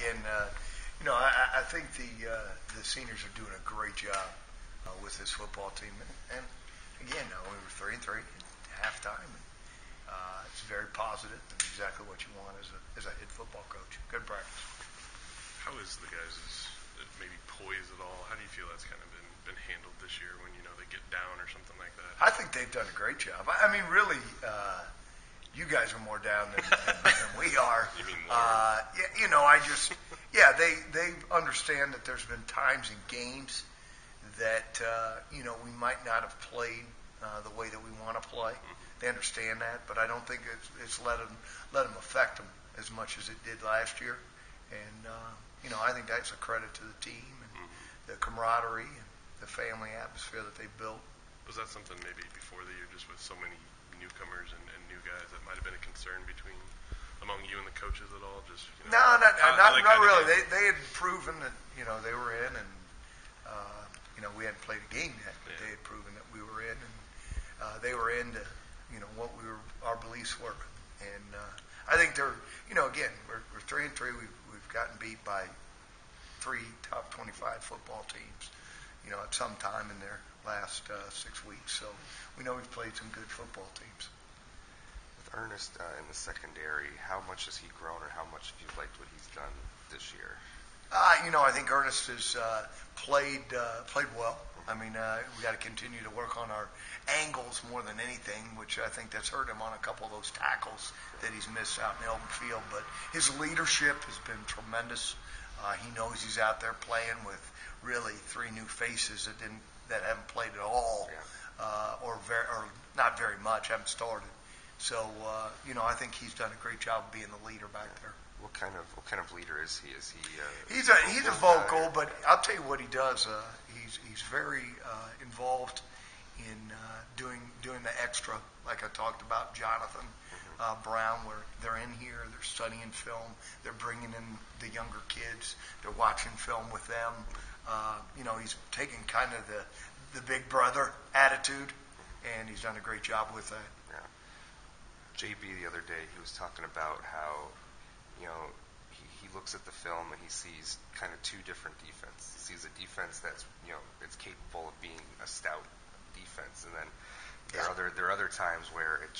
again, I think the seniors are doing a great job with this football team. And again, we were 3-3 at halftime. And, it's very positive and exactly what you want as a head football coach. Good practice. How is the guys' maybe poise at all? How do you feel that's kind of been handled this year when they get down or something like that? I think they've done a great job. I mean, really, you guys are more down than we are. You mean more? They understand that there's been times in games that we might not have played the way that we want to play. Mm-hmm. They understand that, but I don't think it's let them affect them as much as it did last year. And I think that's a credit to the team and the camaraderie and the family atmosphere that they built. Was that something maybe before the year, just with so many newcomers and new guys, that might have been a concern among you and the coaches at all? Just not really. They had proven that they were in, and we hadn't played a game yet, but they had proven that we were in, and they were into what our beliefs were. And I think they're again we're 3-3. We've gotten beat by 3 top 25 football teams at some time in their last 6 weeks. So we know we've played some good football teams. With Ernest in the secondary, how much has he grown, or how much have you liked what he's done this year? I think Ernest has played well. I mean, we got to continue to work on our angles more than anything, which I think that's hurt him on a couple of those tackles that he's missed out in the open field. But his leadership has been tremendous. He knows he's out there playing with really 3 new faces that haven't played at all, or not very much, haven't started. So I think he's done a great job of being the leader back there. What kind of leader is he? Is he? He's a vocal, but I'll tell you what he does. He's very involved in doing the extra, like I talked about Jonathan Brown, where they're in here, they're studying film, they're bringing in the younger kids, they're watching film with them. He's taking kind of the big brother attitude, and he's done a great job with that. Yeah. JB the other day, he was talking about how he looks at the film and he sees kind of 2 different defenses. He sees a defense that's it's capable of being a stout defense, and then there are other times where it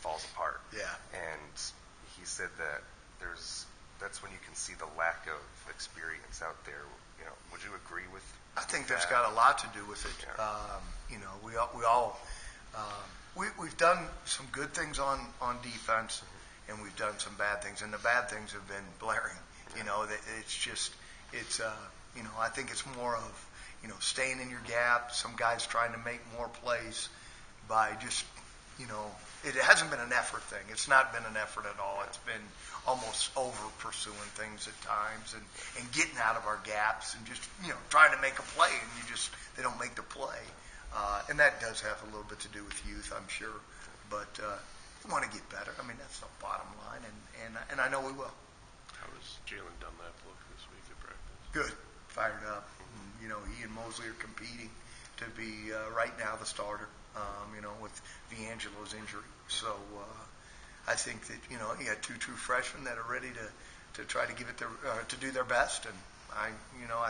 falls apart. Yeah. And he said that that's when you can see the lack of experience out there. Would you agree with? I think that's got a lot to do with it. Yeah. We've done some good things on defense, and we've done some bad things, and the bad things have been blaring. I think it's more of staying in your gap. Some guys trying to make more plays by just it hasn't been an effort thing. It's not been an effort at all. It's been almost over pursuing things at times and getting out of our gaps and just trying to make a play, and they don't make the play. And that does have a little bit to do with youth, I'm sure. But we want to get better. I mean, that's the bottom line, and I know we will. How does Jalen Dunlap look this week at practice? Good. Fired up. He and Mosley are competing to be right now the starter, with D'Angelo's injury. So I think that, you got 2 true freshmen that are ready to try to give it to do their best, and I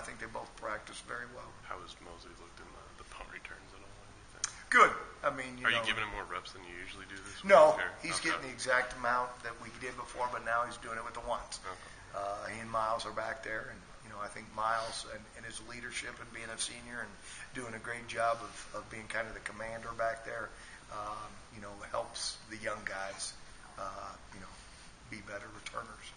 think they both practice very well. How has Mosley looked in the punt returns at all? Anything? Good. I mean, are you giving him more reps than you usually do this week? No, he's getting the exact amount that we did before, but now he's doing it with the ones. Okay. He and Miles are back there, and I think Miles and his leadership and being a senior and doing a great job of being kind of the commander back there, helps the young guys, be better returners.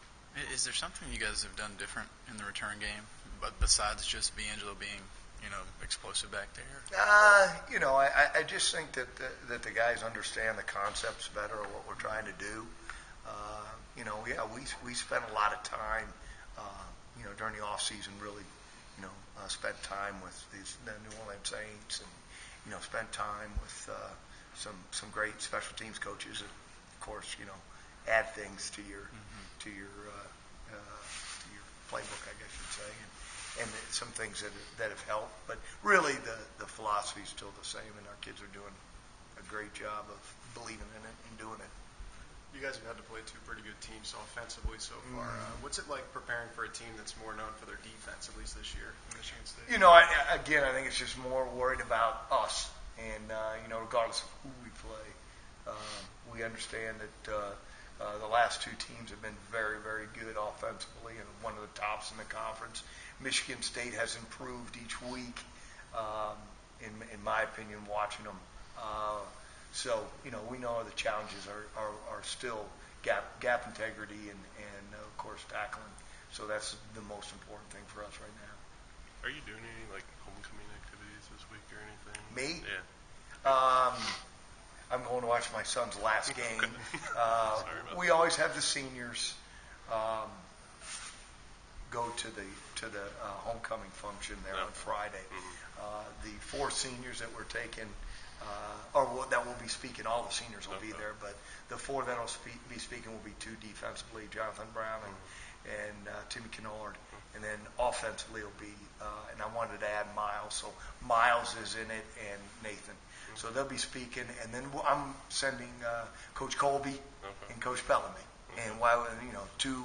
Is there something you guys have done different in the return game, but besides just D'Angelo being, explosive back there? I just think that the guys understand the concepts better of what we're trying to do. We spent a lot of time, during the off season, really, spent time with the New Orleans Saints, and spent time with some great special teams coaches. And of course, add things to your playbook, I guess you'd say, and some things that have helped. But really, the philosophy is still the same, and our kids are doing a great job of believing in it and doing it. you guys have had to play two pretty good teams offensively so far. What's it like preparing for a team that's more known for their defense, at least this year, Michigan State? I think it's just more worried about us. And, regardless of who we play, we understand that the last two teams have been very, very good offensively and one of the tops in the conference. Michigan State has improved each week, in my opinion, watching them. So, we know the challenges are still gap integrity and of course, tackling. So that's the most important thing for us right now. Are you doing any, homecoming activities this week or anything? Me? Yeah. I'm going to watch my son's last game. We that. always have the seniors go to the homecoming function there on Friday. The 4 seniors that we're taking, that will be speaking, all the seniors will be there, but the 4 that will be speaking will be 2 defensively, Jonathan Brown and Timmy Kennard. And then offensively will be, and I wanted to add Miles, so Miles is in it and Nathan. So they'll be speaking, and then I'm sending Coach Colby and Coach Bellamy. And 2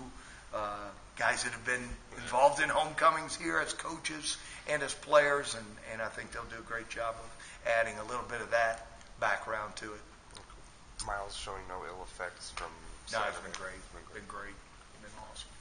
guys that have been involved in homecomings here as coaches and as players, and I think they'll do a great job of adding a little bit of that background to it. Miles showing no ill effects from No, Saturday. it's been great. Been great. Been awesome.